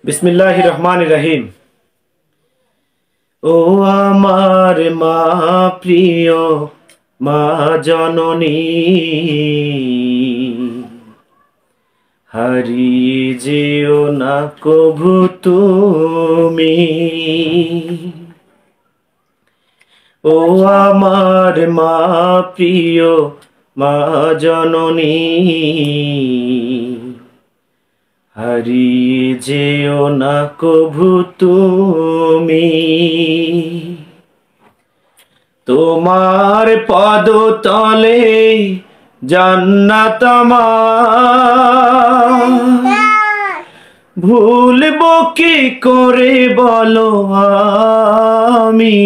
बिस्मिल्लाहिर रहमानिर रहीम। ও আমার মা প্রিয় মা জননী, হারিয়ে যেও না কভু তুমি। ও আমার মা প্রিয় মা জননী, হারিয়ে যেও না কভু তুমি। তোমার পদতলে জান্নাত আমার, ভুলব কি করে বলো আমি।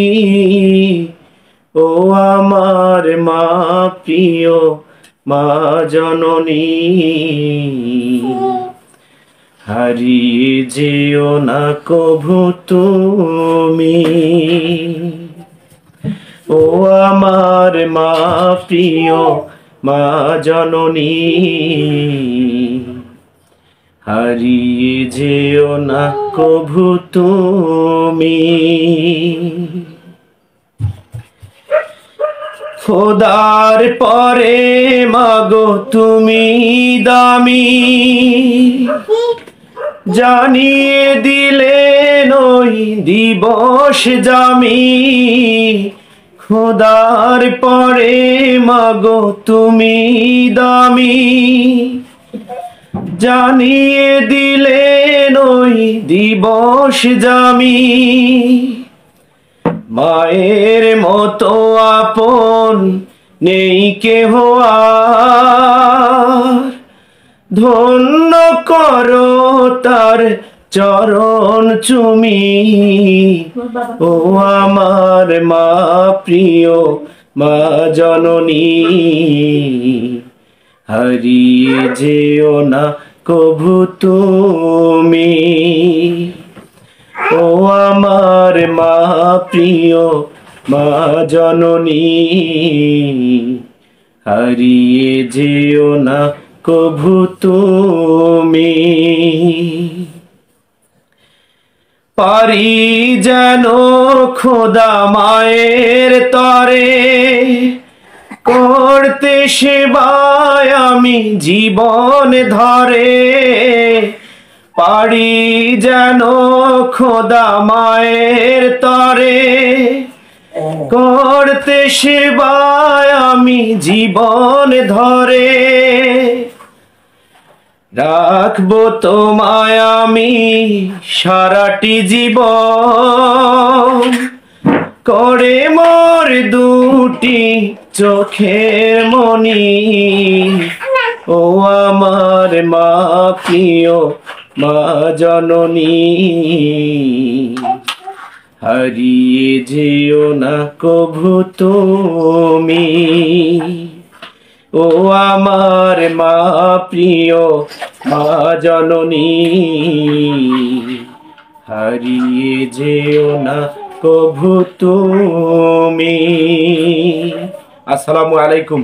ও আমার মা প্রিয় মা জননী, হারিয়ে যেও না কভু তুমি। ও আমার মা প্রিয় মা জননী, হারিয়ে যেও না কভু তুমি। খোদার পরে মাগো তুমি দামি, জানিয়ে দিলেন ওই দিবস জামি। খোদার পরে মাগো তুমি দামি, জানিয়ে দিলেন ওই দিবস জামি। মায়ের মতো আপন নেই কেহ আর, ধন্য করো তার চরণ চুমি। ও আমার মা প্রিয় মা জননী, হারিয়ে যেও না কভু তুমি। ও আমার মা প্রিয় মা জননী, হারিয়ে যেও না কভু তুমি। পারি যেন খোদা মায়ের তরে করতে সেবায় আমি জীবন ধরে। পারি যেন খোদা মায়ের তরে করতে সেবায় আমি জীবন ধরে। রাখবো তোমায় আমি সারাটি জীবন, করে মোর দুটি চোখের মনি। ও আমার মা প্রিয় মা জননী, হারিয়ে যেও না কভু তুমি। ও আমার মা প্রিয় মা জননী, হারিয়ে যেও না কভু তুমি। আসসালামু আলাইকুম।